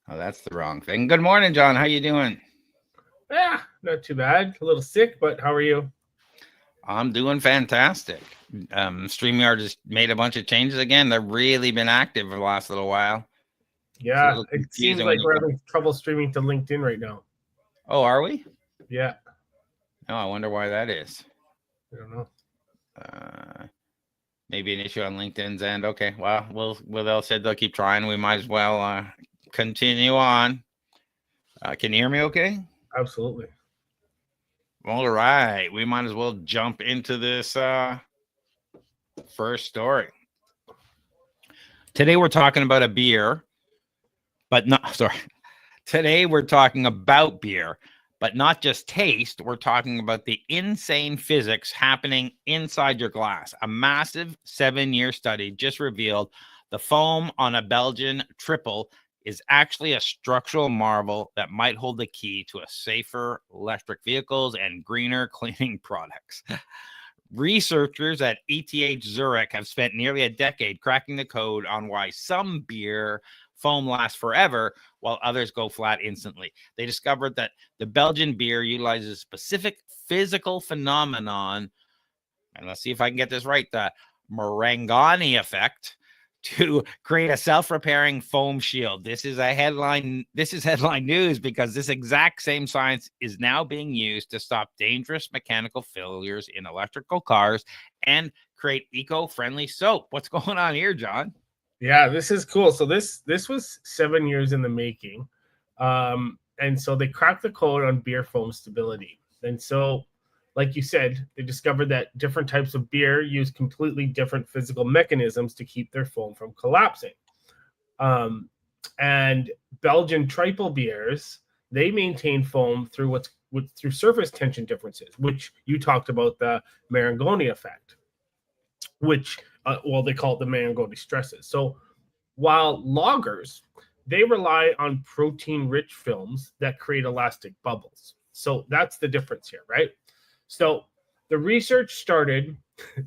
Oh, that's the wrong thing. Good morning, John. How you doing? Yeah, not too bad. A little sick, but how are you? I'm doing fantastic. StreamYard just made a bunch of changes again. They've really been active for the last little while. It's a Yeah, little it seems confusing when like you we're go, having trouble streaming to LinkedIn right now. oh, are we? Yeah, Oh, I wonder why that is. I don't know. Uh, Maybe an issue on LinkedIn's end. Okay, well, they'll said they'll keep trying. We might as well continue on. Can you hear me okay? Absolutely. All right. We might as well jump into this first story. Today we're talking about a beer, but not sorry. Today we're talking about beer, but not just taste. We're talking about the insane physics happening inside your glass. A massive 7-year study just revealed the foam on a Belgian triple is actually a structural marvel that might hold the key to a safer electric vehicles and greener cleaning products. Researchers at ETH Zurich have spent nearly a decade cracking the code on why some beer foam lasts forever while others go flat instantly. They discovered that the Belgian beer utilizes a specific physical phenomenon, and let's see if I can get this right, the Marangoni effect, to create a self-repairing foam shield. This is headline news because this exact same science is now being used to stop dangerous mechanical failures in electrical cars and create eco-friendly soap. What's going on here, John? Yeah, this is cool. So this was 7 years in the making, and so they cracked the code on beer foam stability. And so, like you said, they discovered that different types of beer use completely different physical mechanisms to keep their foam from collapsing. Um, and Belgian triple beers, they maintain foam through surface tension differences, which you talked about, the Marangoni effect, which they call it the Marangoni stresses. So while lagers, they rely on protein-rich films that create elastic bubbles. So that's the difference here, right? So the research started,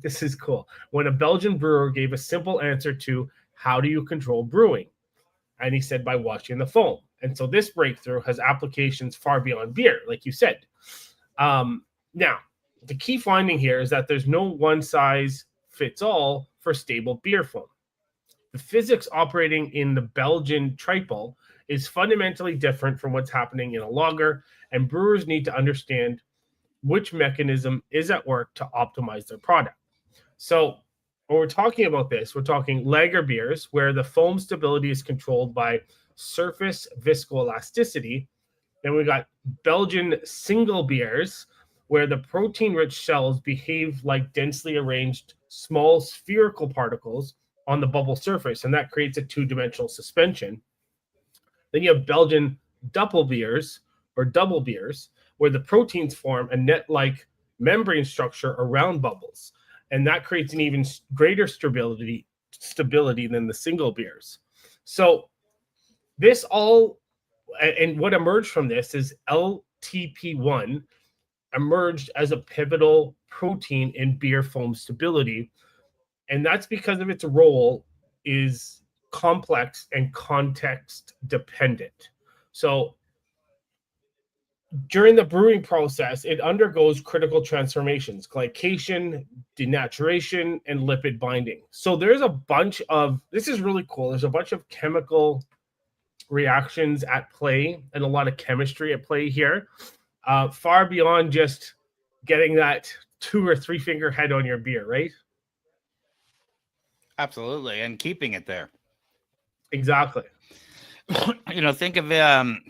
this is cool, when a Belgian brewer gave a simple answer to how do you control brewing? And he said by washing the foam. And so this breakthrough has applications far beyond beer, like you said. Now, the key finding here is that there's no one size fits all for stable beer foam. The physics operating in the Belgian triple is fundamentally different from what's happening in a lager, and brewers need to understand which mechanism is at work to optimize their product. So, when we're talking about this, we're talking lager beers where the foam stability is controlled by surface viscoelasticity. Then we got Belgian single beers where the protein rich shells behave like densely arranged small spherical particles on the bubble surface, and that creates a two-dimensional suspension. Then you have Belgian double beers or double beers, where the proteins form a net-like membrane structure around bubbles, and that creates an even greater stability than the single beers. So this all, and what emerged from this is LTP1 emerged as a pivotal protein in beer foam stability, and that's because of its role is complex and context dependent. So during the brewing process, it undergoes critical transformations: glycation, denaturation, and lipid binding. So there's a bunch of, this is really cool, there's a bunch of chemical reactions at play and a lot of chemistry at play here, far beyond just getting that 2 or 3 finger head on your beer, right? Absolutely, and keeping it there. Exactly. Think of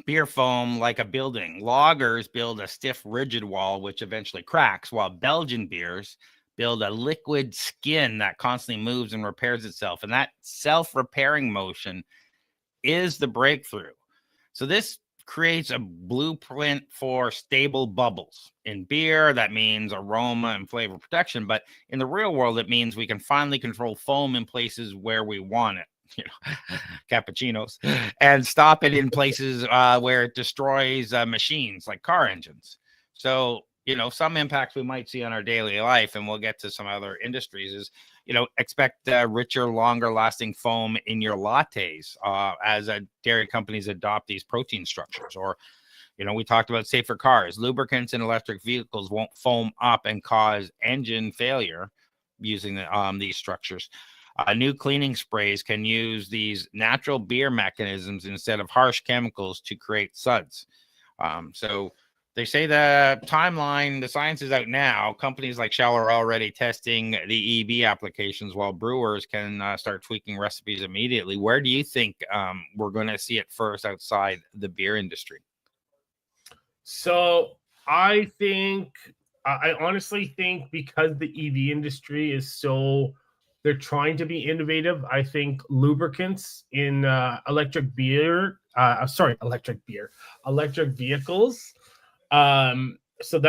beer foam like a building. Lagers build a stiff, rigid wall, which eventually cracks, while Belgian beers build a liquid skin that constantly moves and repairs itself. And that self-repairing motion is the breakthrough. So this creates a blueprint for stable bubbles. In beer, that means aroma and flavor protection. But in the real world, it means we can finally control foam in places where we want it. Cappuccinos, and stop it in places where it destroys machines like car engines. So some impacts we might see on our daily life, and we'll get to some other industries, is, expect richer, longer lasting foam in your lattes as dairy companies adopt these protein structures. Or, we talked about safer cars. Lubricants in electric vehicles won't foam up and cause engine failure using these structures. New cleaning sprays can use these natural beer mechanisms instead of harsh chemicals to create suds. So they say the timeline, the science is out now. Companies like Shell are already testing the EV applications, while brewers can start tweaking recipes immediately. Where do you think we're going to see it first outside the beer industry? So I honestly think, because the EV industry is they're trying to be innovative. I think lubricants in electric vehicles. So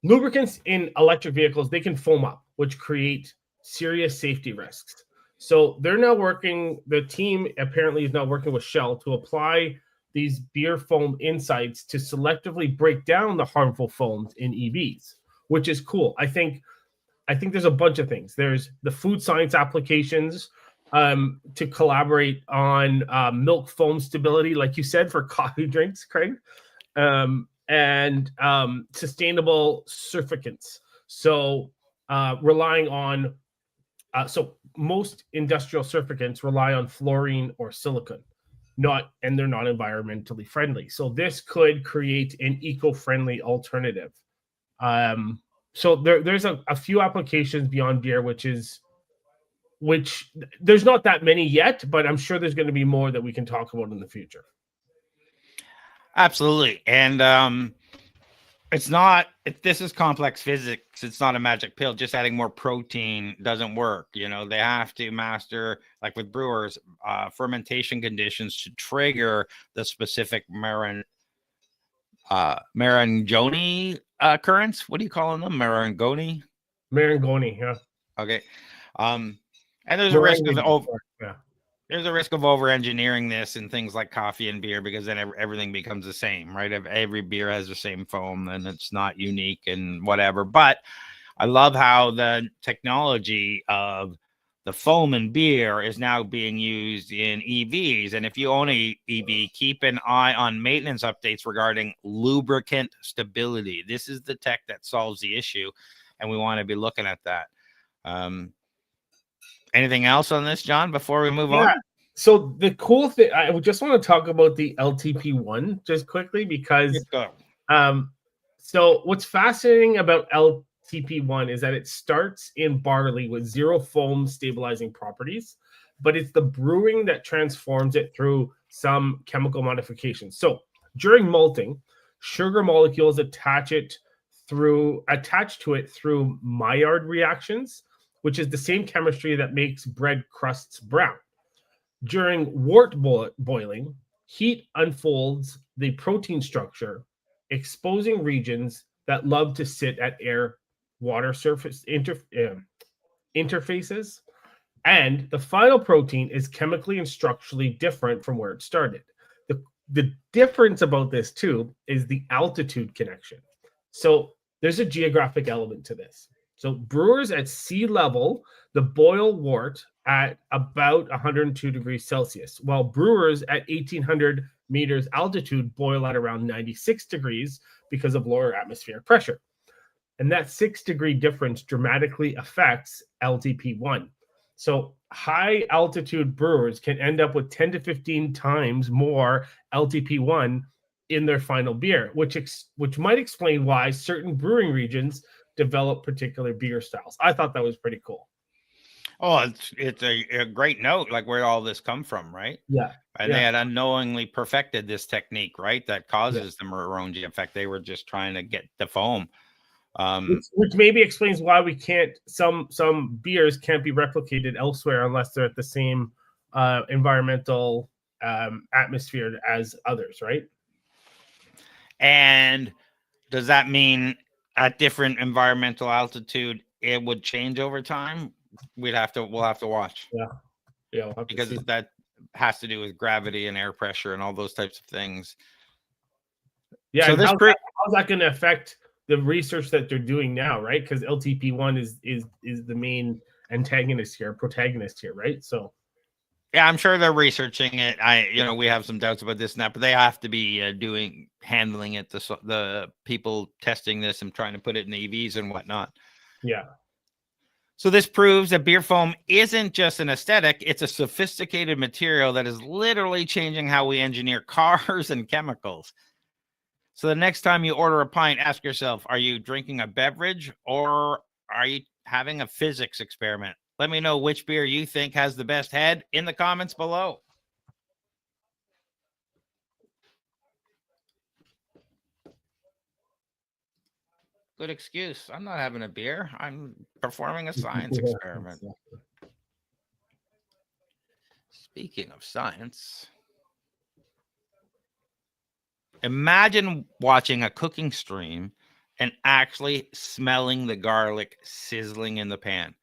lubricants in electric vehicles, they can foam up, which create serious safety risks. So the team apparently is now working with Shell to apply these beer foam insights to selectively break down the harmful foams in EVs, which is cool. I think there's a bunch of things. There's the food science applications to collaborate on milk foam stability, like you said, for coffee drinks, Craig, and sustainable surfactants. So relying on most industrial surfactants rely on fluorine or silicon, and they're not environmentally friendly. So this could create an eco-friendly alternative. So there's a few applications beyond beer, which there's not that many yet, but I'm sure there's going to be more that we can talk about in the future. Absolutely. And this is complex physics. It's not a magic pill. Just adding more protein doesn't work. They have to master, like with brewers, fermentation conditions to trigger the specific Marangoni currents. What do you call them? Marangoni, yeah. Okay. And there's a risk of there's a risk of over engineering this in things like coffee and beer, because then everything becomes the same, right? If every beer has the same foam, then it's not unique and whatever. But I love how the technology of the foam in beer is now being used in EVs. And if you own a EV, keep an eye on maintenance updates regarding lubricant stability. This is the tech that solves the issue, and we want to be looking at that. Anything else on this, John, before we move on? So the cool thing, I just want to talk about the LTP1 just quickly, because so what's fascinating about LTP1 is that it starts in barley with zero foam stabilizing properties, but it's the brewing that transforms it through some chemical modifications. So during malting, sugar molecules attach to it through Maillard reactions, which is the same chemistry that makes bread crusts brown. During wort boiling, heat unfolds the protein structure, exposing regions that love to sit at air-water surface interfaces. And the final protein is chemically and structurally different from where it started. The difference about this, too, is the altitude connection. So there's a geographic element to this. So brewers at sea level, the boil wort at about 102 degrees Celsius, while brewers at 1,800 meters altitude boil at around 96 degrees because of lower atmospheric pressure. And that 6-degree difference dramatically affects LTP1. So high altitude brewers can end up with 10 to 15 times more LTP1 in their final beer, which might explain why certain brewing regions develop particular beer styles. I thought that was pretty cool. Oh, it's a great note, like where all this come from, right? Yeah. And they had unknowingly perfected this technique, right? That causes the Morongi effect. They were just trying to get the foam. Which maybe explains why we can't, some beers can't be replicated elsewhere unless they're at the same environmental atmosphere as others, right? And does that mean at different environmental altitude it would change over time? We'll have to watch. Yeah, because that has to do with gravity and air pressure and all those types of things. Yeah, So and this how's that going to affect the research that they're doing now, right? Because LTP1 is the main protagonist here, right? So yeah, I'm sure they're researching it. We have some doubts about this and that, but they have to be handling it. The people testing this and trying to put it in EVs and whatnot. yeah. So this proves that beer foam isn't just an aesthetic; it's a sophisticated material that is literally changing how we engineer cars and chemicals. So the next time you order a pint, ask yourself, are you drinking a beverage or are you having a physics experiment? Let me know which beer you think has the best head in the comments below. Good excuse. I'm not having a beer. I'm performing a science experiment. Speaking of science, imagine watching a cooking stream and actually smelling the garlic sizzling in the pan.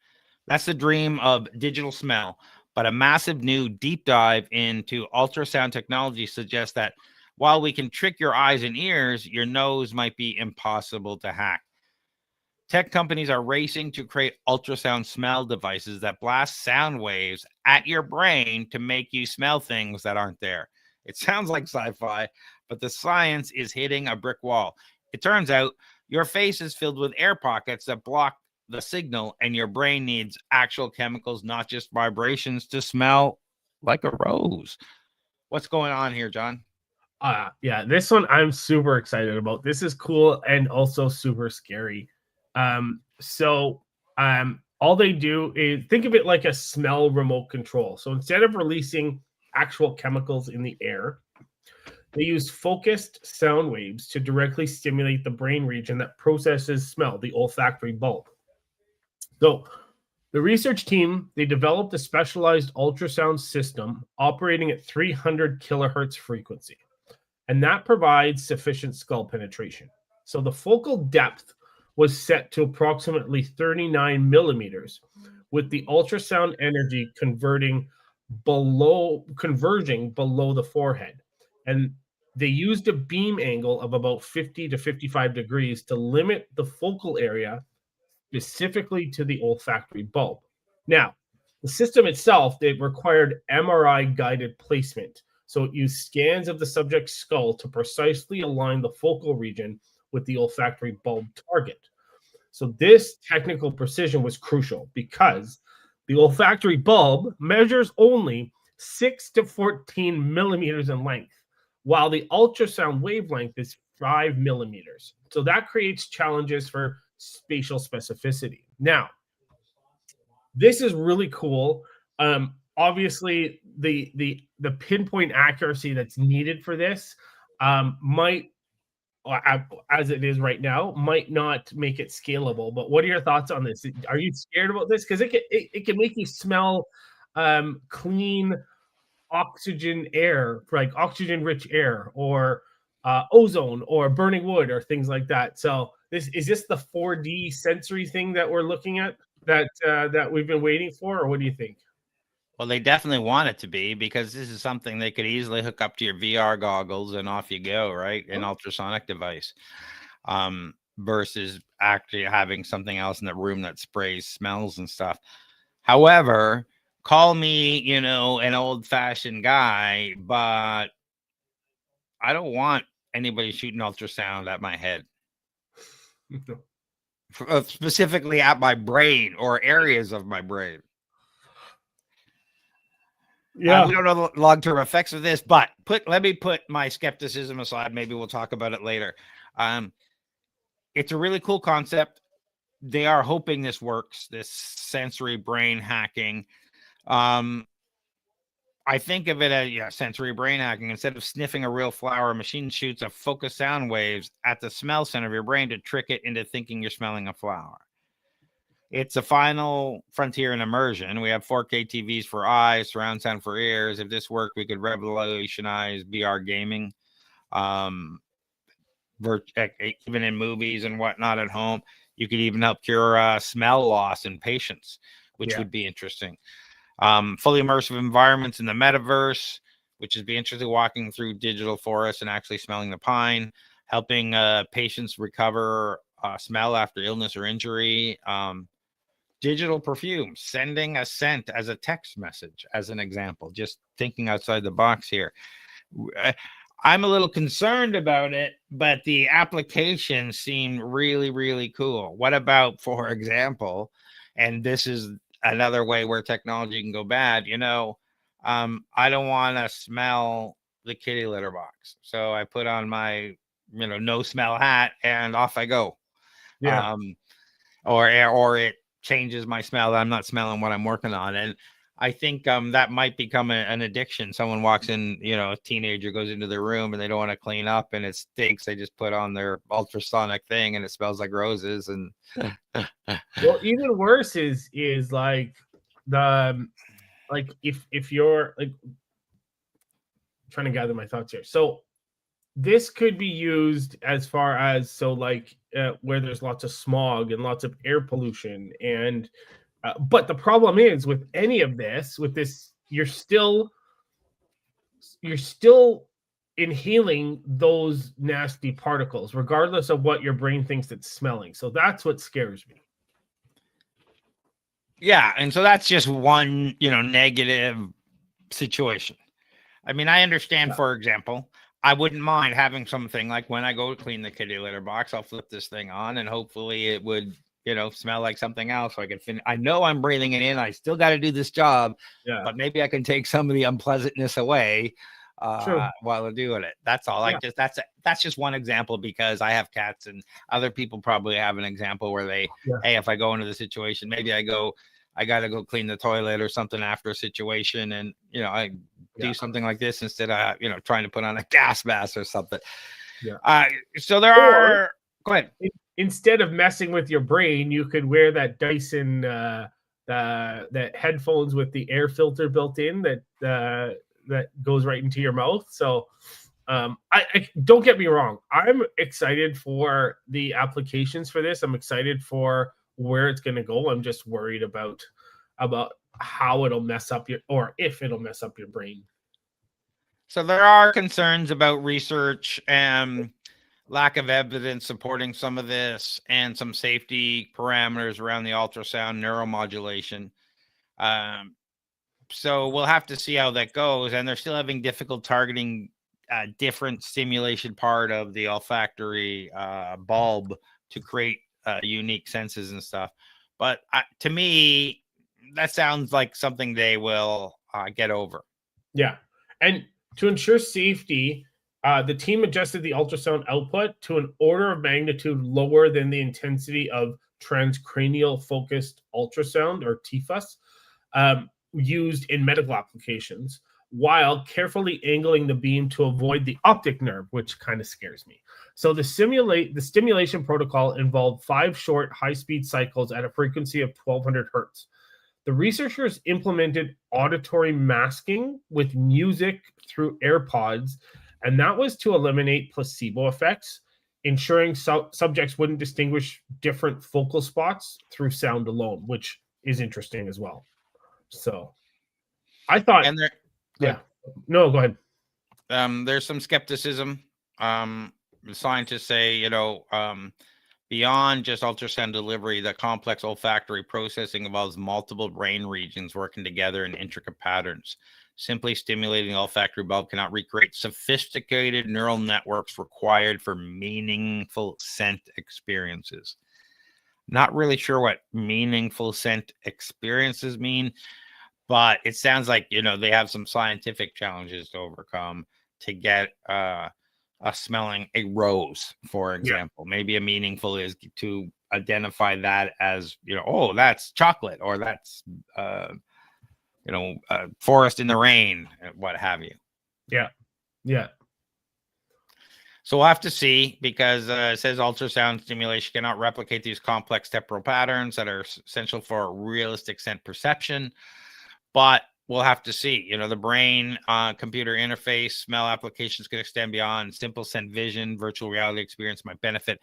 That's the dream of digital smell, but a massive new deep dive into ultrasound technology suggests that while we can trick your eyes and ears, your nose might be impossible to hack. Tech companies are racing to create ultrasound smell devices that blast sound waves at your brain to make you smell things that aren't there. It sounds like sci-fi, but the science is hitting a brick wall. It turns out your face is filled with air pockets that block the signal, and your brain needs actual chemicals, not just vibrations, to smell like a rose. What's going on here, John? Yeah, this one I'm super excited about. This is cool and also super scary. All they do is think of it like a smell remote control. So instead of releasing actual chemicals in the air, they use focused sound waves to directly stimulate the brain region that processes smell, the olfactory bulb. So the research team, they developed a specialized ultrasound system operating at 300 kilohertz frequency, and that provides sufficient skull penetration. So the focal depth was set to approximately 39 millimeters, with the ultrasound energy converging below the forehead. And they used a beam angle of about 50 to 55 degrees to limit the focal area specifically to the olfactory bulb. Now, the system itself, it required MRI guided placement. So it used scans of the subject's skull to precisely align the focal region with the olfactory bulb target. So this technical precision was crucial because the olfactory bulb measures only 6 to 14 millimeters in length, while the ultrasound wavelength is 5 millimeters. So that creates challenges for spatial specificity. Now, this is really cool. Obviously, the pinpoint accuracy that's needed for this might, as it is right now, might not make it scalable. But what are your thoughts on this? Are you scared about this? Because it can make you smell clean oxygen air, like oxygen-rich air, or ozone, or burning wood, or things like that. So is this the 4D sensory thing that we're looking at that we've been waiting for, or what do you think? Well, they definitely want it to be, because this is something they could easily hook up to your VR goggles and off you go, right? An ultrasonic device, versus actually having something else in the room that sprays smells and stuff. However, call me, an old-fashioned guy, but I don't want anybody shooting ultrasound at my head. Specifically at my brain or areas of my brain. Yeah. We don't know the long-term effects of this, but let me put my skepticism aside. Maybe we'll talk about it later. It's a really cool concept. They are hoping this works, this sensory brain hacking. I think of it as sensory brain hacking. Instead of sniffing a real flower, a machine shoots a focused sound waves at the smell center of your brain to trick it into thinking you're smelling a flower. It's a final frontier in immersion. We have 4K TVs for eyes, surround sound for ears. If this worked, we could revolutionize VR gaming, even in movies and whatnot at home. You could even help cure smell loss in patients, which would be interesting. Fully immersive environments in the metaverse, which would be interesting, walking through digital forests and actually smelling the pine. helping patients recover smell after illness or injury. Digital perfume, sending a scent as a text message, as an example, just thinking outside the box here. I'm a little concerned about it, but the applications seem really, really cool. What about, for example, and this is another way where technology can go bad, I don't want to smell the kitty litter box. So I put on my, no smell hat and off I go. Yeah. Or it changes my smell. I'm not smelling what I'm working on. And I think that might become an addiction. Someone walks in, a teenager goes into their room and they don't want to clean up and it stinks. They just put on their ultrasonic thing and it smells like roses. And Well, even worse is like if you're like trying to gather my thoughts here. So this could be used as far as where there's lots of smog and lots of air pollution, and but the problem is with any of this, you're still inhaling those nasty particles, regardless of what your brain thinks it's smelling. So that's what scares me. Yeah, and so that's just one, negative situation. I mean, I understand, for example, I wouldn't mind having something like when I go to clean the kitty litter box, I'll flip this thing on and hopefully it would, smell like something else so I can finish. I know I'm breathing it in. I still got to do this job, but maybe I can take some of the unpleasantness away while I'm doing it. That's all. That's just one example because I have cats and other people probably have an example where hey, if I go into the situation, maybe I got to go clean the toilet or something after a situation. And, I do something like this instead of, trying to put on a gas mask or something. Yeah. So there are, go ahead. Instead of messing with your brain, you could wear that Dyson, that headphones with the air filter built in that goes right into your mouth. So I don't get me wrong. I'm excited for the applications for this. I'm excited for where it's going to go. I'm just worried about how it'll mess up or if it'll mess up your brain. So there are concerns about research and lack of evidence supporting some of this and some safety parameters around the ultrasound neuromodulation. So we'll have to see how that goes. And they're still having difficult targeting a different stimulation part of the olfactory bulb to create unique senses and stuff. But to me, that sounds like something they will get over. Yeah. And to ensure safety, the team adjusted the ultrasound output to an order of magnitude lower than the intensity of transcranial focused ultrasound, or TFUS, used in medical applications, while carefully angling the beam to avoid the optic nerve, which kind of scares me. So the stimulation protocol involved 5 short high-speed cycles at a frequency of 1200 hertz. The researchers implemented auditory masking with music through AirPods, and that was to eliminate placebo effects, ensuring subjects wouldn't distinguish different focal spots through sound alone, which is interesting as well. So I thought... And No, go ahead. There's some skepticism. The scientists say, beyond just ultrasound delivery, the complex olfactory processing involves multiple brain regions working together in intricate patterns. Simply stimulating the olfactory bulb cannot recreate sophisticated neural networks required for meaningful scent experiences. Not really sure what meaningful scent experiences mean, but it sounds like, they have some scientific challenges to overcome to get smelling a rose, for example. Maybe a meaningful is to identify that as, oh, that's chocolate, or that's, forest in the rain, what have you. Yeah. So we'll have to see, because it says ultrasound stimulation cannot replicate these complex temporal patterns that are essential for realistic scent perception. But we'll have to see. The brain computer interface smell applications can extend beyond simple scent vision. Virtual reality experience might benefit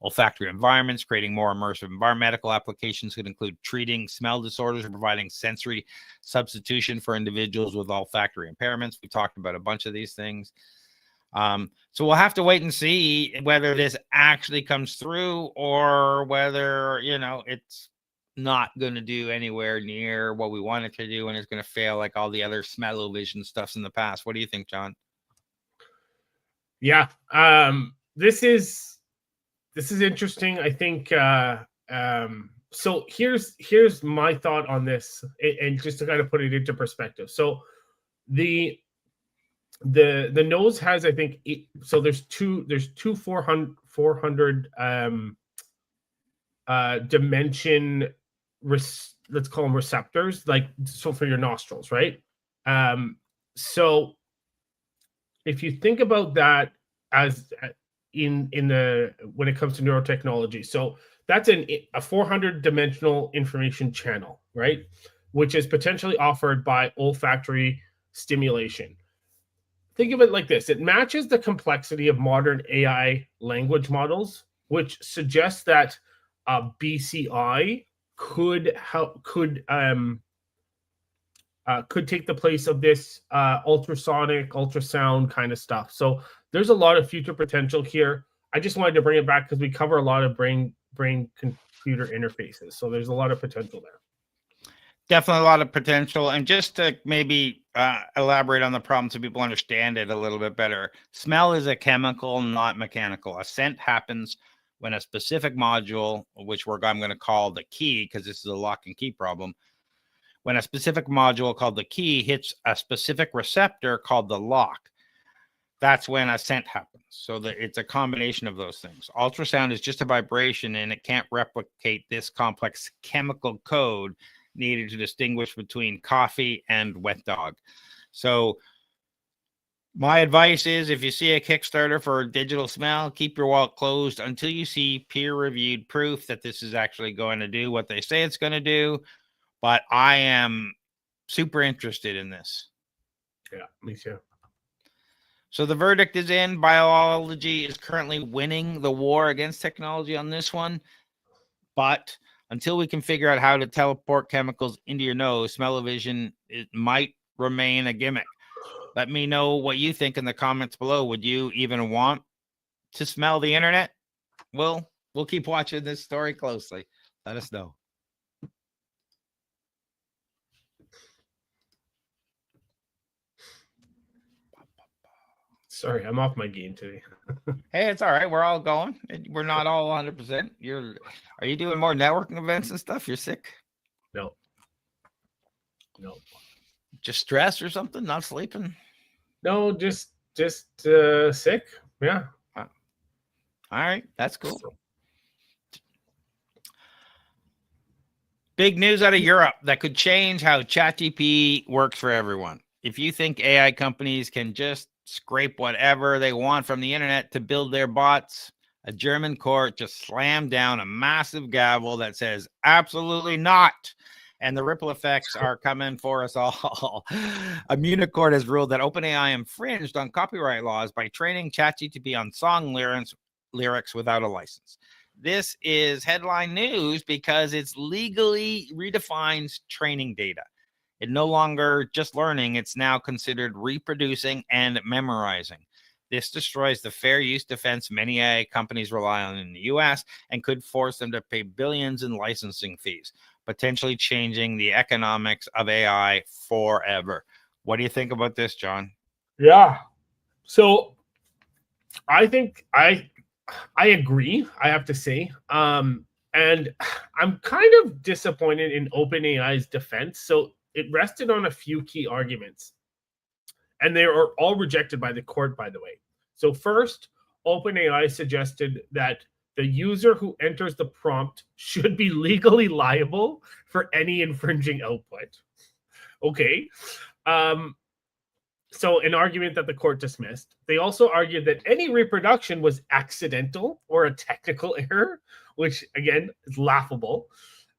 olfactory environments, creating more immersive environment. Medical applications could include treating smell disorders or providing sensory substitution for individuals with olfactory impairments. We talked about a bunch of these things. So we'll have to wait and see whether this actually comes through or whether, it's not going to do anywhere near what we want it to do and it's going to fail like all the other smell-o-vision stuffs in the past. What do you think, John? Yeah. This is interesting. I think so here's my thought on this, and just to kind of put it into perspective. So the nose has, I think, so there's two 400 dimension, let's call them receptors, like, so for your nostrils, right? So if you think about that as in the when it comes to neurotechnology, so that's a 400 dimensional information channel, right? Which is potentially offered by olfactory stimulation. Think of it like this: it matches the complexity of modern AI language models, which suggests that BCI could take the place of this ultrasonic, ultrasound kind of stuff. So there's a lot of future potential here. I just wanted to bring it back because we cover a lot of brain computer interfaces. So there's a lot of potential there. Definitely a lot of potential. And just to maybe elaborate on the problem so people understand it a little bit better, smell is a chemical, not mechanical. A scent happens when a specific module, which I'm going to call the key, because this is a lock and key problem, when a specific module called the key hits a specific receptor called the lock, that's when a scent happens. So it's a combination of those things. Ultrasound is just a vibration, and it can't replicate this complex chemical code needed to distinguish between coffee and wet dog. So my advice is, if you see a Kickstarter for a digital smell, keep your wallet closed until you see peer-reviewed proof that this is actually going to do what they say it's going to do. But I am super interested in this. Yeah, me too. So the verdict is in. Biology is currently winning the war against technology on this one. But until we can figure out how to teleport chemicals into your nose, smell-o-vision, it might remain a gimmick. Let me know what you think in the comments below. Would you even want to smell the internet? We'll keep watching this story closely. Let us know. Sorry, I'm off my game today. Hey, it's all right. We're all going. We're not all 100%. Are you doing more networking events and stuff? You're sick? No. Just stress or something? Not sleeping? No, just sick. Yeah. All right, that's cool. Big news out of Europe that could change how ChatGPT works for everyone. If you think AI companies can just scrape whatever they want from the internet to build their bots, a German court just slammed down a massive gavel that says absolutely not. And the ripple effects are coming for us all. A Munich court has ruled that OpenAI infringed on copyright laws by training ChatGPT on song lyrics without a license. This is headline news because it's legally redefines training data. It's no longer just learning, it's now considered reproducing and memorizing. This destroys the fair use defense many AI companies rely on in the US and could force them to pay billions in licensing fees, potentially changing the economics of AI forever. What do you think about this, John? Yeah. So I think I agree, I have to say. And I'm kind of disappointed in OpenAI's defense. So it rested on a few key arguments, and they are all rejected by the court, by the way. So first, OpenAI suggested that the user who enters the prompt should be legally liable for any infringing output. Okay. So an argument that the court dismissed. They also argued that any reproduction was accidental or a technical error, which again is laughable.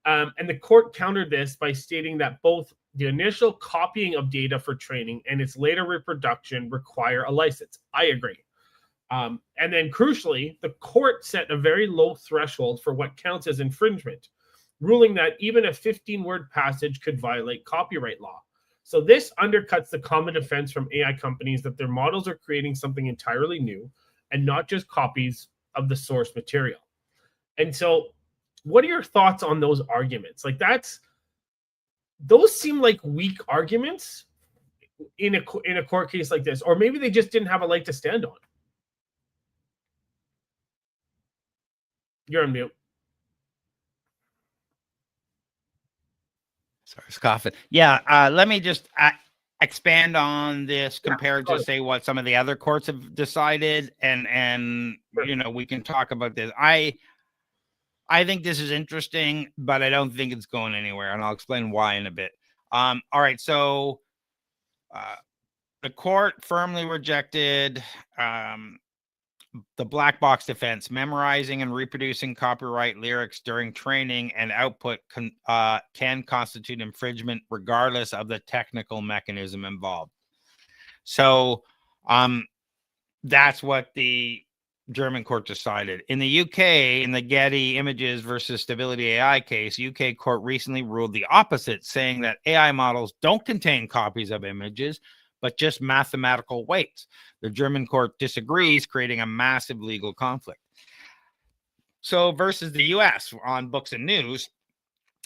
And the court countered this by stating that both the initial copying of data for training and its later reproduction require a license. I agree. And then crucially, the court set a very low threshold for what counts as infringement, ruling that even a 15-word passage could violate copyright law. So this undercuts the common defense from AI companies that their models are creating something entirely new and not just copies of the source material. And so what are your thoughts on those arguments? Like those seem like weak arguments in a court case like this, or maybe they just didn't have a leg to stand on. You're on mute. Sorry, coughing. Yeah, let me just expand on this compared to say what some of the other courts have decided, and you know, we can talk about this. I think this is interesting, but I don't think it's going anywhere, and I'll explain why in a bit. All right, so the court firmly rejected the black box defense. Memorizing and reproducing copyright lyrics during training and output can constitute infringement regardless of the technical mechanism involved. So that's what the German court decided. In the UK, in the Getty Images versus Stability AI case, UK court recently ruled the opposite, saying that AI models don't contain copies of images, but just mathematical weights. The German court disagrees, creating a massive legal conflict. So versus the US on books and news,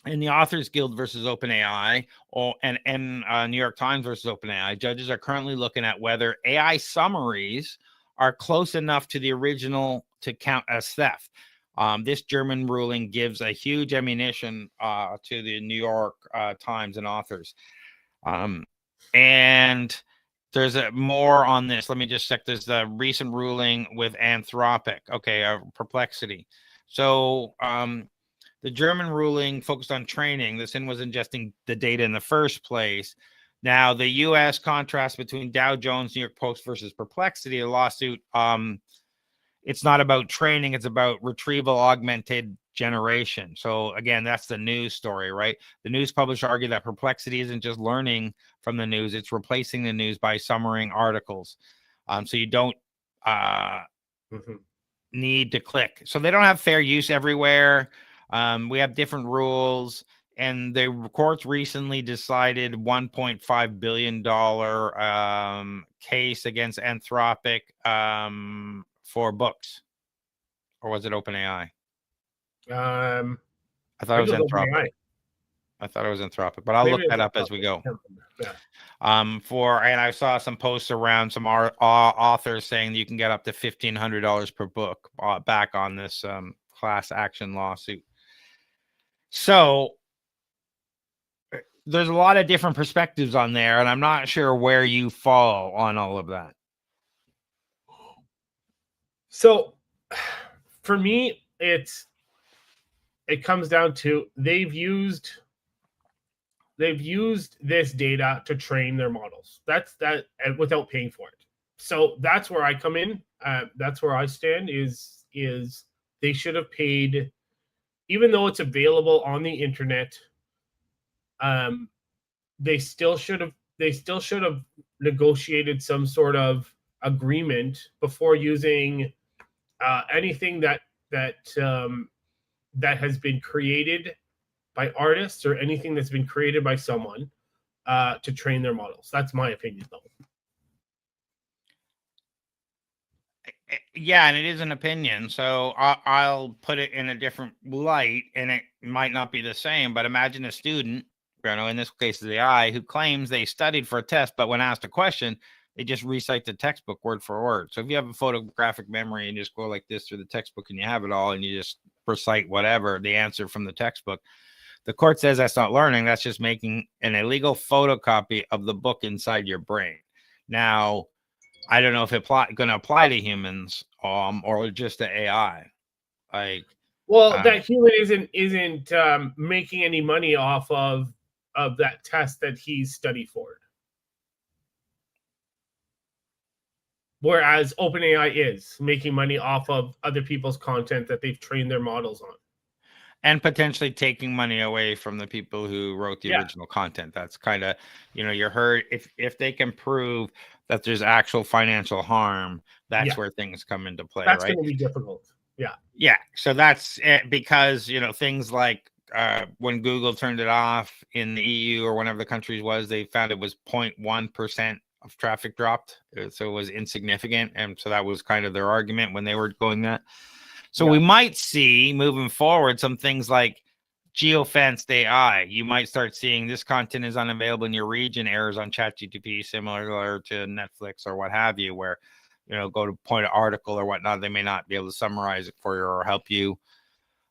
in the Authors Guild versus OpenAI, and New York Times versus OpenAI, judges are currently looking at whether AI summaries are close enough to the original to count as theft. This German ruling gives a huge ammunition to the New York Times and authors. And there's more on this. Let me just check. There's the recent ruling with Anthropic. Okay, Perplexity. So the German ruling focused on training. The sin was ingesting the data in the first place. Now, the U.S. contrast between Dow Jones, New York Post versus Perplexity, a lawsuit, it's not about training. It's about retrieval augmented generation. So again, that's the news story, right? The news publisher argued that Perplexity isn't just learning from the news, it's replacing the news by summarizing articles. So you don't need to click. So they don't have fair use everywhere. We have different rules, and the courts recently decided $1.5 billion case against Anthropic for books. Or was it OpenAI? I thought it was Anthropic. I thought it was Anthropic, but I'll look that up as we go. Yeah. And I saw some posts around some authors saying that you can get up to $1,500 per book back on this class action lawsuit. So there's a lot of different perspectives on there, and I'm not sure where you fall on all of that. So for me, it comes down to they've used this data to train their models. That's without paying for it. So that's where I come in. That's where I stand is they should have paid, even though it's available on the internet. They still should have negotiated some sort of agreement before using anything that has been created by artists or anything that's been created by someone to train their models. That's my opinion, though. Yeah, and it is an opinion, so I'll put it in a different light, and it might not be the same, but imagine a student, in this case the AI, who claims they studied for a test, but when asked a question, they just recite the textbook word for word. So if you have a photographic memory and just go like this through the textbook and you have it all and you just recite whatever, the answer from the textbook, the court says that's not learning. That's just making an illegal photocopy of the book inside your brain. Now, I don't know if it's going to apply to humans or just to AI. That human isn't making any money off of that test that he's studied for. Whereas OpenAI is making money off of other people's content that they've trained their models on. And potentially taking money away from the people who wrote the original content. That's kind of, you're hurt. If they can prove that there's actual financial harm, that's where things come into play. That's right? going to be difficult. Yeah. Yeah. So that's it, because, things like when Google turned it off in the EU or whatever the countries was, they found it was 0.1% of traffic dropped. So it was insignificant. And so that was kind of their argument when they were going that. So we might see moving forward some things like geofenced AI. You might start seeing this content is unavailable in your region, errors on ChatGPT, similar to Netflix or what have you, where, go to point of article or whatnot. They may not be able to summarize it for you or help you.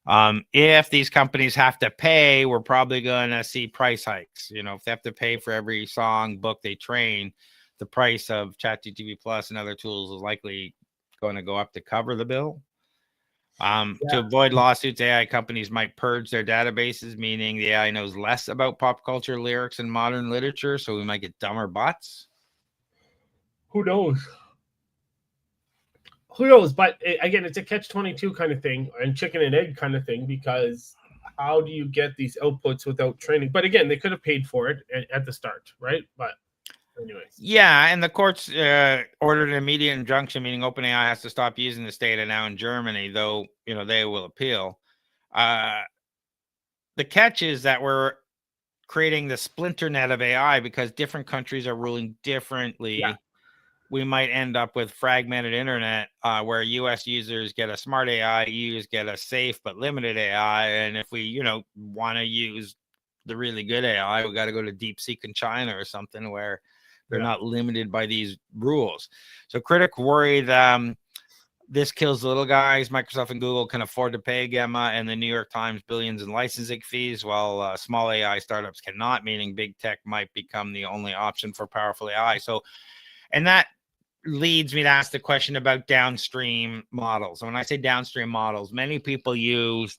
If these companies have to pay, we're probably going to see price hikes. If they have to pay for every song book they train, the price of ChatGPT Plus and other tools is likely going to go up to cover the bill. To avoid lawsuits, AI companies might purge their databases, meaning the AI knows less about pop culture, lyrics, and modern literature, so we might get dumber bots. Who knows? Who knows? But again, it's a catch-22 kind of thing and chicken and egg kind of thing, because how do you get these outputs without training? But again, they could have paid for it at the start, right? But anyways. Yeah, and the courts ordered an immediate injunction, meaning OpenAI has to stop using this data now in Germany, though, they will appeal. The catch is that we're creating the splinter net of AI because different countries are ruling differently. Yeah. We might end up with fragmented internet where US users get a smart AI, EUs get a safe but limited AI. And if we, want to use the really good AI, we got to go to DeepSeek in China or something where they're not limited by these rules. So critics worry that this kills the little guys. Microsoft and Google can afford to pay Gemma and the New York Times billions in licensing fees, while small AI startups cannot, meaning big tech might become the only option for powerful AI. So, and that leads me to ask the question about downstream models. And when I say downstream models, many people use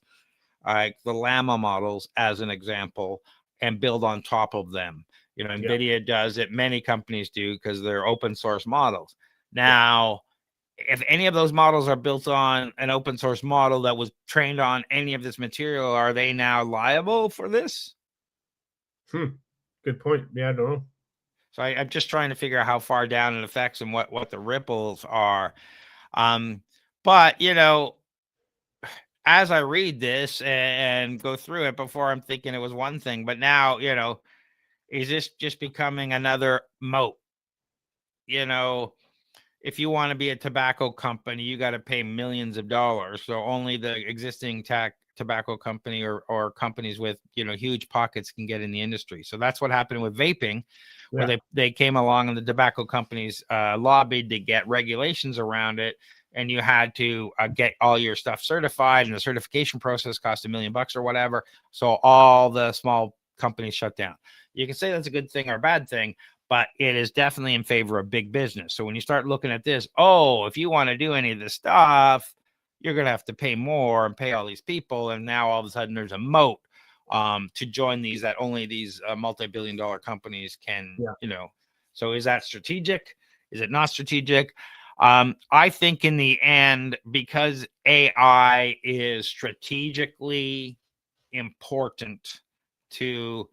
the Llama models as an example and build on top of them. NVIDIA does it. Many companies do because they're open source models. Now, if any of those models are built on an open source model that was trained on any of this material, are they now liable for this? Good point. Yeah, I don't know. So I'm just trying to figure out how far down it affects and what the ripples are. But, as I read this and go through it before, I'm thinking it was one thing, but now, is this just becoming another moat? If you want to be a tobacco company, you got to pay millions of dollars. So only the existing tobacco company or companies with, huge pockets can get in the industry. So that's what happened with vaping, where they came along and the tobacco companies lobbied to get regulations around it. And you had to get all your stuff certified, and the certification process cost $1 million or whatever. So all the small companies shut down. You can say that's a good thing or a bad thing, but it is definitely in favor of big business. So when you start looking at this, if you want to do any of this stuff, you're going to have to pay more and pay all these people. And now all of a sudden there's a moat to join these that only these multi-billion-dollar companies can, So is that strategic? Is it not strategic? I think in the end, because AI is strategically important to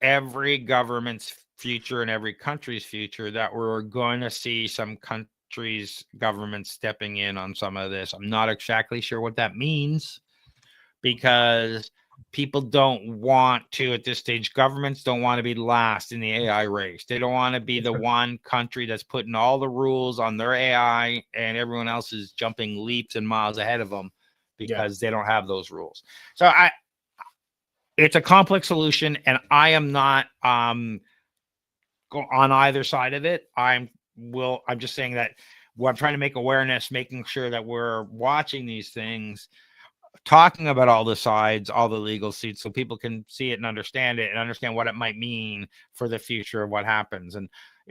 every government's future and every country's future, that we're going to see some countries' governments stepping in on some of this. I'm not exactly sure what that means, because people don't want to, at this stage, governments don't want to be last in the AI race. They don't want to be the one country that's putting all the rules on their AI and everyone else is jumping leaps and miles ahead of them because they don't have those rules. So it's a complex solution, and I am not on either side of it. I'm just saying that I'm trying to make awareness, making sure that we're watching these things, talking about all the sides, all the legal seats, so people can see it and understand what it might mean for the future of what happens. And,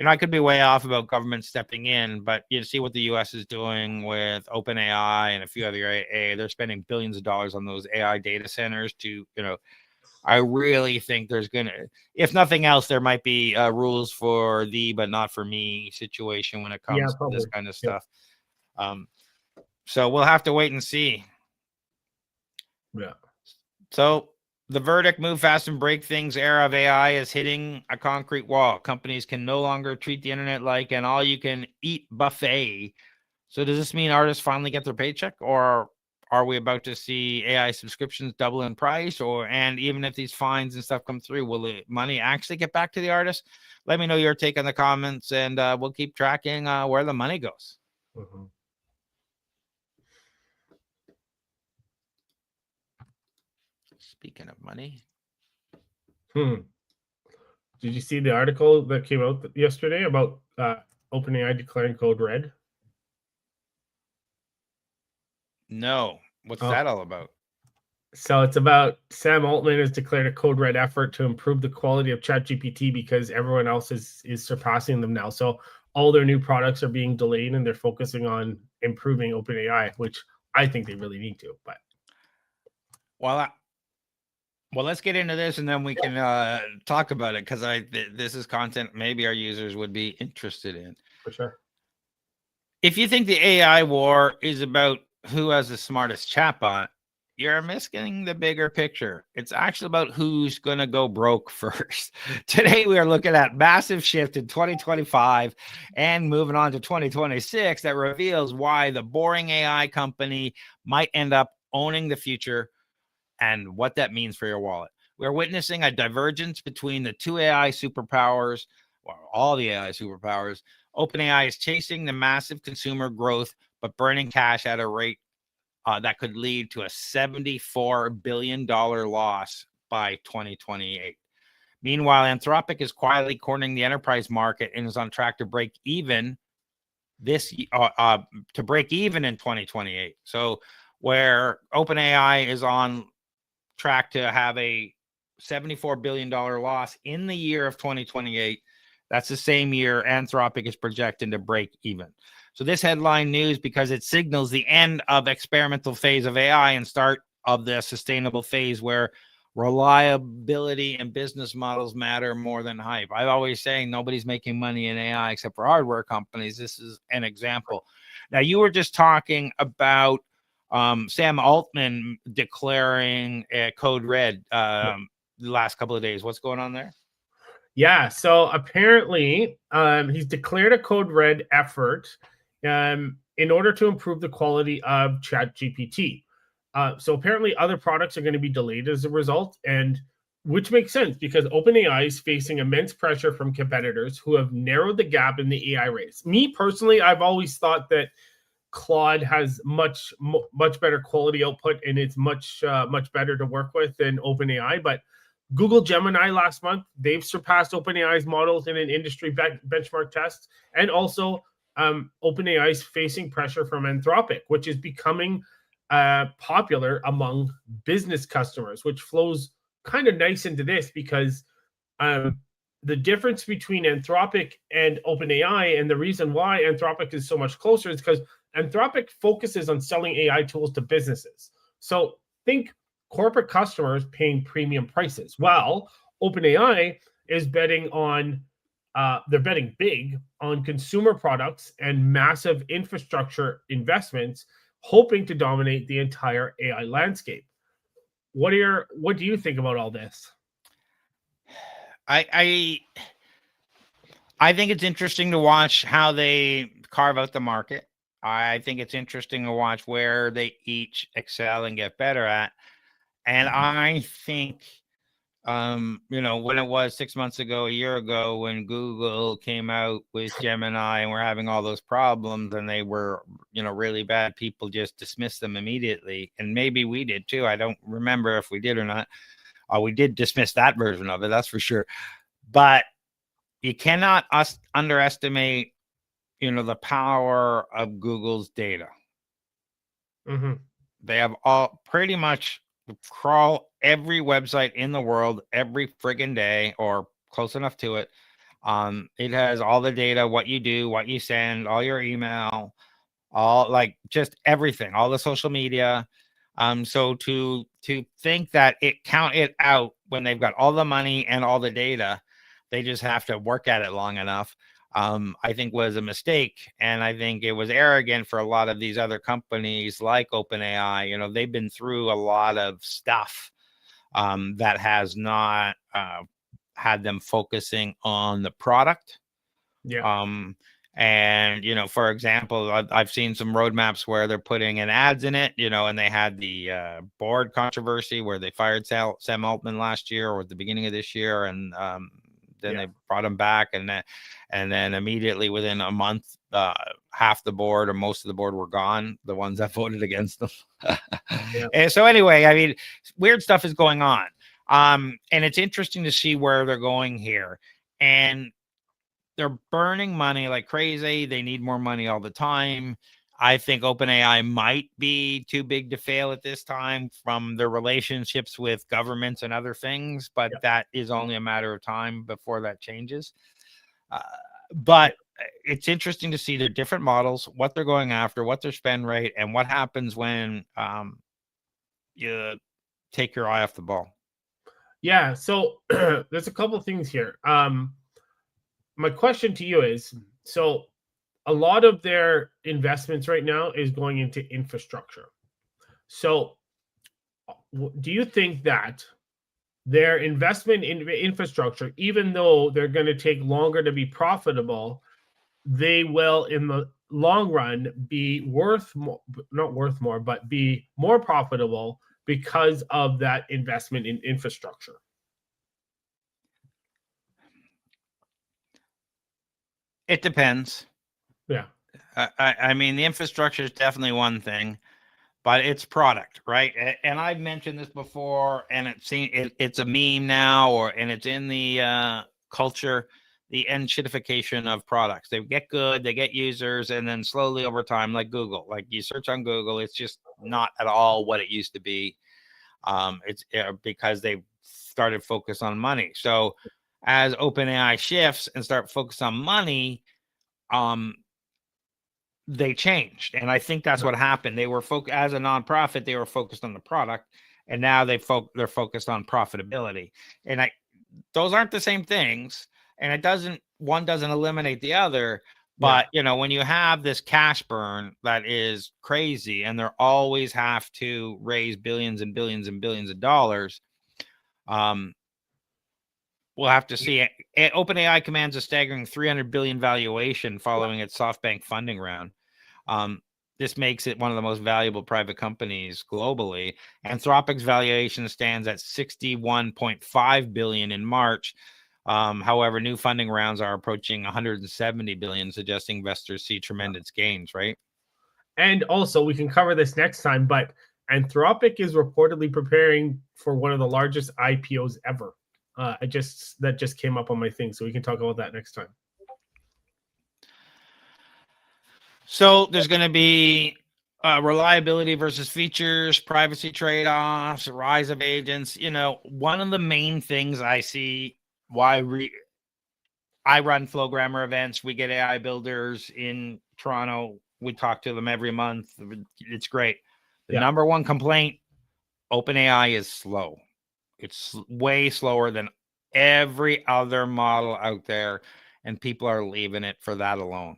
I could be way off about government stepping in, but you see what the US is doing with OpenAI and a few other AI. They're spending billions of dollars on those AI data centers to, I really think there's going to, if nothing else, there might be rules for thee, but not for me situation when it comes to this kind of stuff. So we'll have to wait and see. Yeah. So the verdict, move fast and break things, era of AI is hitting a concrete wall. Companies can no longer treat the internet like an all-you-can-eat buffet. So does this mean artists finally get their paycheck, or are we about to see AI subscriptions double in price? And even if these fines and stuff come through, will the money actually get back to the artist? Let me know your take in the comments, and we'll keep tracking where the money goes. Mm-hmm. Speaking of money. Did you see the article that came out yesterday about OpenAI declaring code red? No. What's that all about? So it's about Sam Altman has declared a code red effort to improve the quality of ChatGPT because everyone else is surpassing them now. So all their new products are being delayed, and they're focusing on improving OpenAI, which I think they really need to. But well, let's get into this, and then we can talk about it, because this is content maybe our users would be interested in. For sure. If you think the AI war is about who has the smartest chatbot, you're missing the bigger picture. It's actually about who's going to go broke first. Today, we are looking at massive shift in 2025 and moving on to 2026 that reveals why the boring AI company might end up owning the future and what that means for your wallet. We're witnessing a divergence between the two AI superpowers, or all the AI superpowers. OpenAI is chasing the massive consumer growth, but burning cash at a rate that could lead to a $74 billion loss by 2028. Meanwhile, Anthropic is quietly cornering the enterprise market and is on track to break even in 2028. So where OpenAI is on track to have a $74 billion loss in the year of 2028, that's the same year Anthropic is projecting to break even. So this headline news because it signals the end of experimental phase of AI and start of the sustainable phase where reliability and business models matter more than hype. I'm always saying nobody's making money in AI except for hardware companies. This is an example. Now, you were just talking about Sam Altman declaring code red the last couple of days. What's going on there? Yeah, so apparently he's declared a code red effort in order to improve the quality of ChatGPT. So apparently other products are going to be delayed as a result, and which makes sense because OpenAI is facing immense pressure from competitors who have narrowed the gap in the AI race. Me personally, I've always thought that Claude has much better quality output, and it's much better to work with than OpenAI. But Google Gemini last month, they've surpassed OpenAI's models in an industry benchmark test, and also OpenAI is facing pressure from Anthropic, which is becoming popular among business customers, which flows kind of nice into this because the difference between Anthropic and OpenAI, and the reason why Anthropic is so much closer, is because Anthropic focuses on selling AI tools to businesses. So think corporate customers paying premium prices, while OpenAI is betting on they're betting big on consumer products and massive infrastructure investments, hoping to dominate the entire AI landscape. What do you think about all this? I think it's interesting to watch how they carve out the market. I think it's interesting to watch where they each excel and get better at. And I think, when it was 6 months ago, a year ago, when Google came out with Gemini and we're having all those problems and they were, really bad, people just dismissed them immediately. And maybe we did too. I don't remember if we did or not. We did dismiss that version of it, that's for sure. But you cannot underestimate, the power of Google's data. Mm-hmm. They have all pretty much crawl every website in the world every friggin' day or close enough to it. It has all the data, what you do, what you send, all your email, just everything, all the social media. So to think that it count it out when they've got all the money and all the data, they just have to work at it long enough, I think was a mistake. And I think it was arrogant for a lot of these other companies like OpenAI. They've been through a lot of stuff that has not had them focusing on the product. Yeah. And, for example, I've seen some roadmaps where they're putting in ads in it, and they had the board controversy where they fired Sam Altman last year or at the beginning of this year. And then they brought him back. And then immediately within a month, half the board or most of the board were gone, the ones that voted against them. And so anyway, I mean, weird stuff is going on. And it's interesting to see where they're going here. And they're burning money like crazy. They need more money all the time. I think OpenAI might be too big to fail at this time from their relationships with governments and other things, but that is only a matter of time before that changes. But it's interesting to see their different models, what they're going after, what their spend rate, and what happens when you take your eye off the ball. Yeah. So there's a couple of things here. My question to you is, so a lot of their investments right now is going into infrastructure. So do you think that their investment in infrastructure, even though they're going to take longer to be profitable, they will in the long run be not worth more, but be more profitable because of that investment in infrastructure? It depends. Yeah. I mean, the infrastructure is definitely one thing, but it's product, right? And I've mentioned this before, and it's a meme now, and it's in the culture, the enshittification of products. They get good, they get users, and then slowly over time, like Google, like you search on Google, it's just not at all what it used to be. It's because they started focus on money. So as OpenAI shifts and start focus on money, they changed. And I think that's what happened. They were as a nonprofit, they were focused on the product, and now they're focused on profitability. And those aren't the same things. And one doesn't eliminate the other. But when you have this cash burn that is crazy, and they always have to raise billions and billions and billions of dollars, we'll have to see. OpenAI commands a staggering $300 billion valuation following its SoftBank funding round. This makes it one of the most valuable private companies globally. Anthropic's valuation stands at $61.5 billion in March. However, new funding rounds are approaching $170 billion, suggesting investors see tremendous gains, right? And also, we can cover this next time, but Anthropic is reportedly preparing for one of the largest IPOs ever. That just came up on my thing, so we can talk about that next time. So there's going to be reliability versus features, privacy trade-offs, rise of agents. One of the main things I see why I run Flowgrammer events. We get AI builders in Toronto. We talk to them every month. It's great. The number one complaint, OpenAI is slow. It's way slower than every other model out there, and people are leaving it for that alone.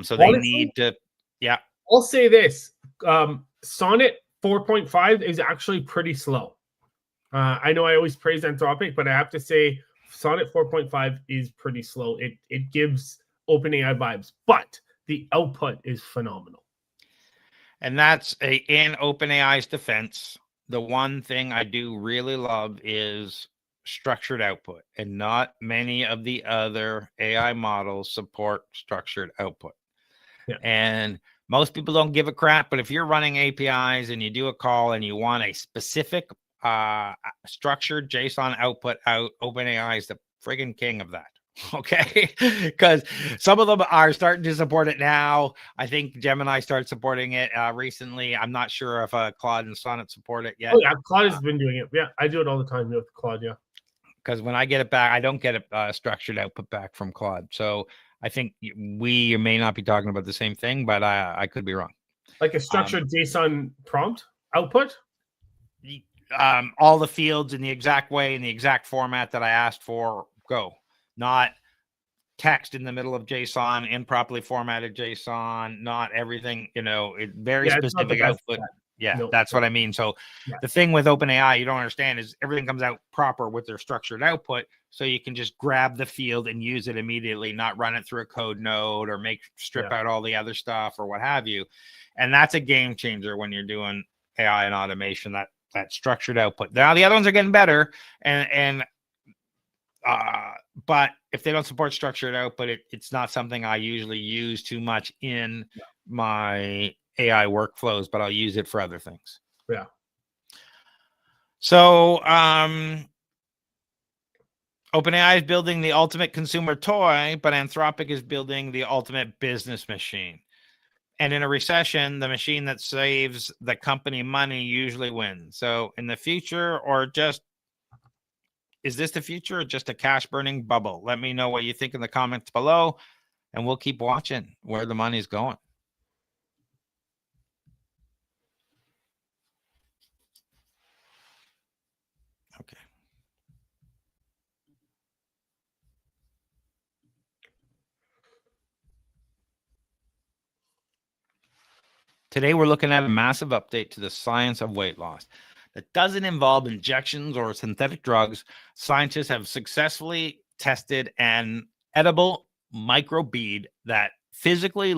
So they need to, I'll say this. Sonnet 4.5 is actually pretty slow. I know I always praise Anthropic, but I have to say Sonnet 4.5 is pretty slow. It gives OpenAI vibes, but the output is phenomenal. And that's in OpenAI's defense. The one thing I do really love is structured output, and not many of the other AI models support structured output. And most people don't give a crap, but if you're running APIs and you do a call and you want a specific structured JSON output out, OpenAI is the friggin' king of that. Okay, because some of them are starting to support it now. I think Gemini started supporting it recently. I'm not sure if Claude and Sonnet support it yet. Oh yeah, Claude has been doing it. Yeah, I do it all the time with Claude. Yeah, because when I get it back, I don't get a structured output back from Claude. So I think we may not be talking about the same thing, but I could be wrong. Like a structured JSON prompt output. All the fields in the exact way, in the exact format that I asked for, go. Not text in the middle of JSON, improperly formatted JSON, not everything, very specific output. Yeah, No. that's what I mean. So Yeah. the thing with OpenAI you don't understand is everything comes out proper with their structured output. So you can just grab the field and use it immediately, not run it through a code node or strip out all the other stuff or what have you. And that's a game changer when you're doing AI and automation, that structured output. Now the other ones are getting better, but if they don't support structured output, it's not something I usually use too much in my AI workflows, but I'll use it for other things. Yeah. So OpenAI is building the ultimate consumer toy, but Anthropic is building the ultimate business machine. And in a recession, the machine that saves the company money usually wins. So in the future, is this the future or just a cash burning bubble? Let me know what you think in the comments below, and we'll keep watching where the money's going. Okay. Today, we're looking at a massive update to the science of weight loss that doesn't involve injections or synthetic drugs. Scientists have successfully tested an edible microbead that physically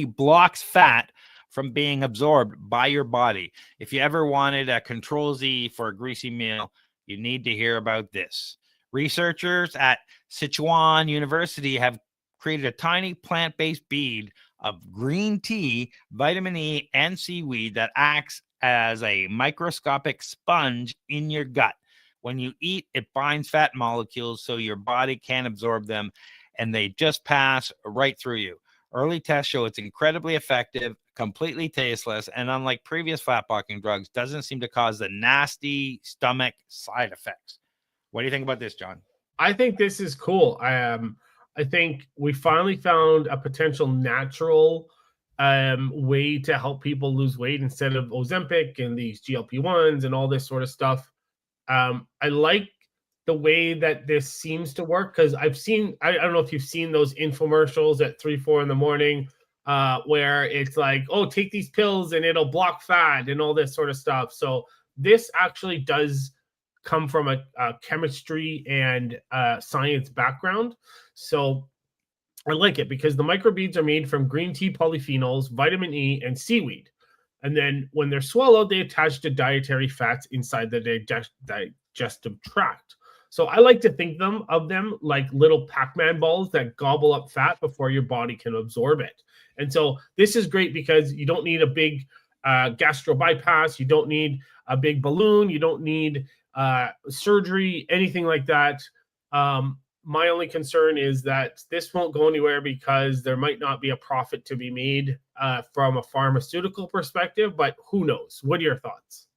blocks fat from being absorbed by your body. If you ever wanted a Control Z for a greasy meal, you need to hear about this. Researchers at Sichuan University have created a tiny plant-based bead of green tea, vitamin E, and seaweed that acts as a microscopic sponge in your gut. When you eat, it binds fat molecules so your body can't absorb them, and they just pass right through you. Early tests show it's incredibly effective, completely tasteless, and unlike previous fat-blocking drugs, doesn't seem to cause the nasty stomach side effects. What do you think about this, John? I think this is cool. I think we finally found a potential natural way to help people lose weight instead of Ozempic and these GLP-1s and all this sort of stuff. I like the way that this seems to work because I don't know if you've seen those infomercials at 3-4 in the morning where it's like, oh, take these pills and it'll block fat and all this sort of stuff. So this actually does come from a chemistry and science background. So I like it because the microbeads are made from green tea polyphenols, vitamin E, and seaweed. And then when they're swallowed, they attach to dietary fats inside the digestive tract. So I like to think of them like little Pac-Man balls that gobble up fat before your body can absorb it. And so this is great because you don't need a big gastro bypass. You don't need a big balloon. You don't need surgery, anything like that. My only concern is that this won't go anywhere because there might not be a profit to be made from a pharmaceutical perspective, but who knows? What are your thoughts?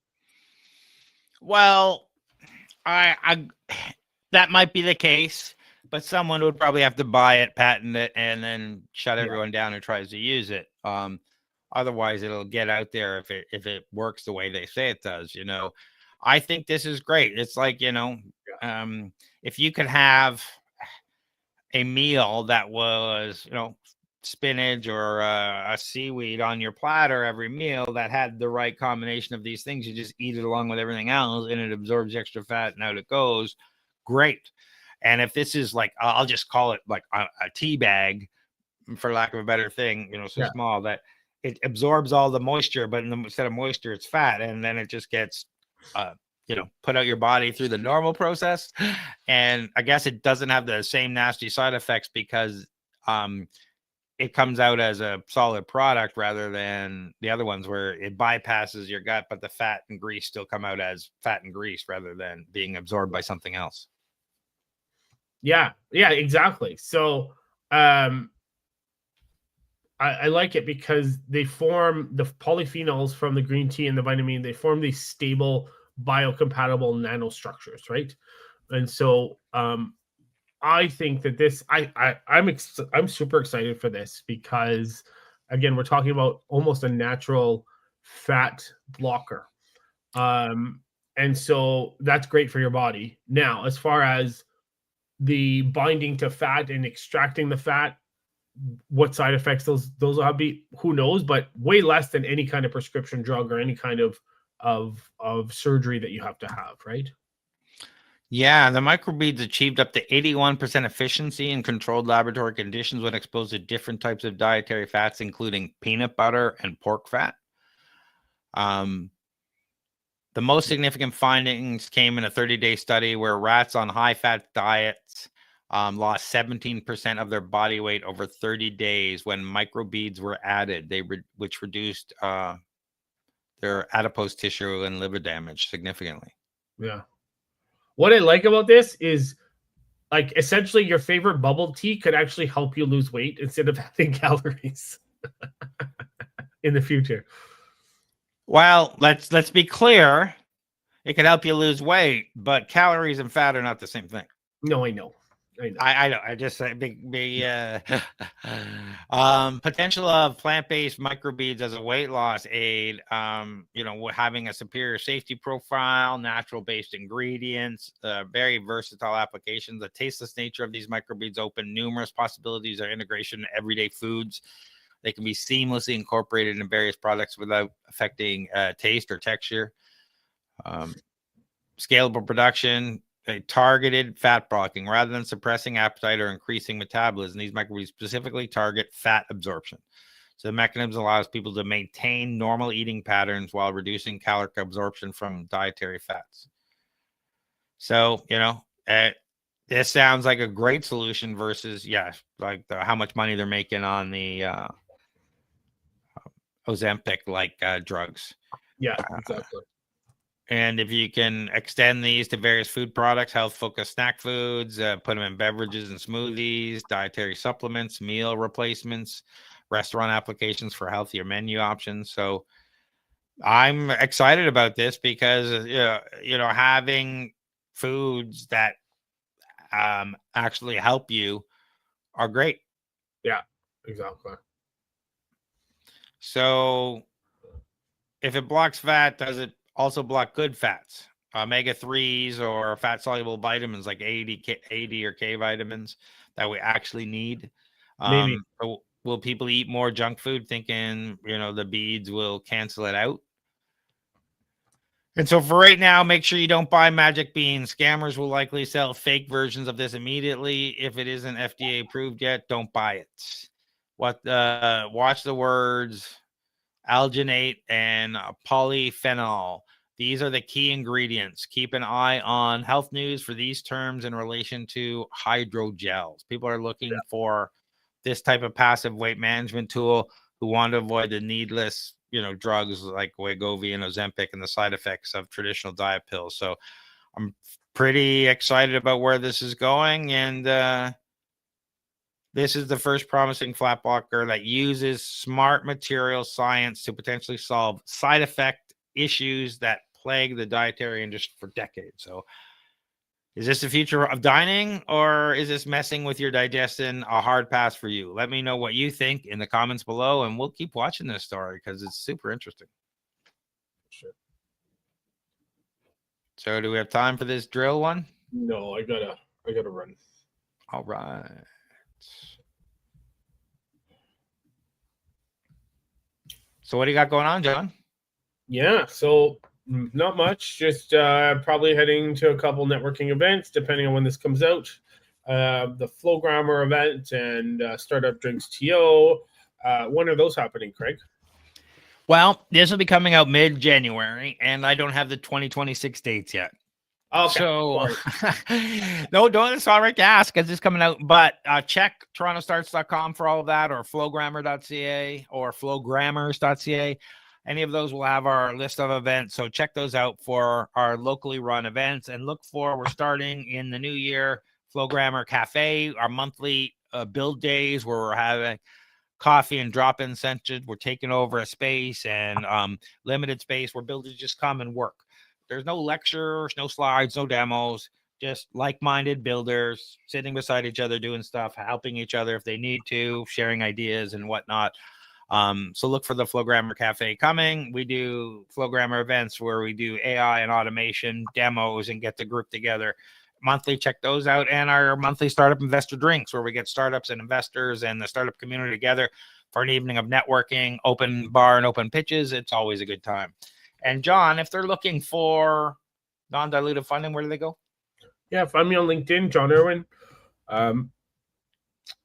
Well, I that might be the case, but someone would probably have to buy it, patent it, and then shut everyone down who tries to use it. Otherwise, it'll get out there if it works the way they say it does. I think this is great. It's like if you could have a meal that was spinach or a seaweed on your platter every meal that had the right combination of these things, you just eat it along with everything else and it absorbs extra fat and out it goes. Great. And if this is like, I'll just call it like a tea bag for lack of a better thing, small that it absorbs all the moisture, but instead of moisture, it's fat. And then it just gets, put out your body through the normal process. And I guess it doesn't have the same nasty side effects because it comes out as a solid product rather than the other ones where it bypasses your gut, but the fat and grease still come out as fat and grease rather than being absorbed by something else. Yeah, exactly. So I like it because they form the polyphenols from the green tea and the vitamin. They form these stable biocompatible nanostructures, right? And so I think that this I'm super excited for this because again, we're talking about almost a natural fat blocker. And so that's great for your body. Now, as far as the binding to fat and extracting the fat, what side effects those will be, who knows, but way less than any kind of prescription drug or any kind of surgery that you have to have, right? Yeah, the microbeads achieved up to 81% efficiency in controlled laboratory conditions when exposed to different types of dietary fats, including peanut butter and pork fat. The most significant findings came in a 30-day study where rats on high-fat diets lost 17% of their body weight over 30 days when microbeads were added, which reduced their adipose tissue and liver damage significantly. Yeah. What I like about this is, like, essentially your favorite bubble tea could actually help you lose weight instead of having calories in the future. Well, let's be clear. It can help you lose weight, but calories and fat are not the same thing. No, I know. I know. I just say potential of plant-based microbeads as a weight loss aid. Having a superior safety profile, natural-based ingredients, very versatile applications. The tasteless nature of these microbeads open numerous possibilities of integration in everyday foods. They can be seamlessly incorporated in various products without affecting taste or texture. Scalable production. Targeted fat blocking rather than suppressing appetite or increasing metabolism. These microbeads specifically target fat absorption. So the mechanism allows people to maintain normal eating patterns while reducing caloric absorption from dietary fats. So, this sounds like a great solution versus, how much money they're making on the Ozempic drugs. Yeah, exactly. And if you can extend these to various food products, health-focused snack foods, put them in beverages and smoothies, dietary supplements, meal replacements, restaurant applications for healthier menu options. So I'm excited about this because, having foods that actually help you are great. Yeah, exactly. So if it blocks fat, does it also block good fats, omega-3s or fat-soluble vitamins like A, D, or K vitamins that we actually need? Maybe. Will people eat more junk food thinking, the beads will cancel it out? And so for right now, make sure you don't buy magic beans. Scammers will likely sell fake versions of this immediately. If it isn't FDA approved yet, don't buy it. Watch the words alginate and polyphenol. These are the key ingredients. Keep an eye on health news for these terms in relation to hydrogels. People are looking for this type of passive weight management tool who want to avoid the needless, drugs like Wegovy and Ozempic and the side effects of traditional diet pills. So I'm pretty excited about where this is going. And this is the first promising fat blocker that uses smart material science to potentially solve side effect issues that plague the dietary industry for decades. So is this the future of dining, or is this messing with your digestion a hard pass for you? Let me know what you think in the comments below, and we'll keep watching this story because it's super interesting. Sure. So do we have time for this drill one? No, I gotta run. All right. So what do you got going on, John? Yeah, so not much. Just probably heading to a couple networking events, depending on when this comes out. The Flowgrammer event and Startup Drinks TO. When are those happening, Craig? Well, this will be coming out mid-January, and I don't have the 2026 dates yet. Okay. So, no, it's all right to ask because it's coming out. But check torontostarts.com for all of that, or flowgrammer.ca or flowgrammers.ca. Any of those will have our list of events. So check those out for our locally run events, and we're starting in the new year, Flowgrammer Cafe, our monthly build days where we're having coffee and drop-in sessions. We're taking over a space and limited space where builders just come and work. There's no lectures, no slides, no demos, just like-minded builders sitting beside each other, doing stuff, helping each other if they need to, sharing ideas and whatnot. So look for the Flowgrammer Cafe coming. We do Flowgrammer events where we do AI and automation demos and get the group together. monthly. Check those out. And our monthly startup investor drinks, where we get startups and investors and the startup community together for an evening of networking, open bar and open pitches. It's always a good time. And John, if they're looking for non-dilutive funding, where do they go? Yeah, find me on LinkedIn, John Irwin.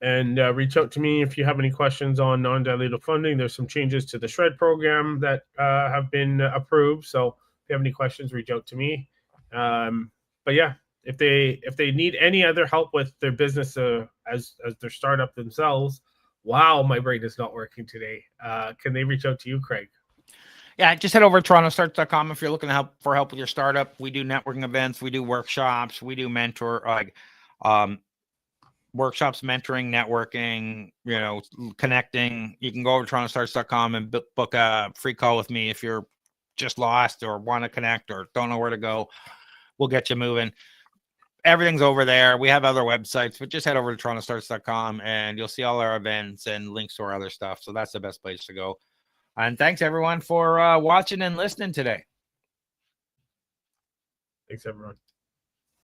And reach out to me if you have any questions on non-dilutive funding. There's some changes to the Shred program that have been approved. So if you have any questions, reach out to me. But yeah, if they need any other help with their business as their startup themselves, wow, my brain is not working today. Can they reach out to you, Craig? Yeah, just head over to torontostarts.com if you're looking for help with your startup. We do networking events, we do workshops, we do workshops, mentoring, networking, connecting. You can go over to torontostarts.com and book a free call with me if you're just lost or want to connect or don't know where to go. We'll get you moving. Everything's over there. We have other websites, but just head over to torontostarts.com and you'll see all our events and links to our other stuff. So that's the best place to go. And thanks, everyone, for watching and listening today. Thanks, everyone.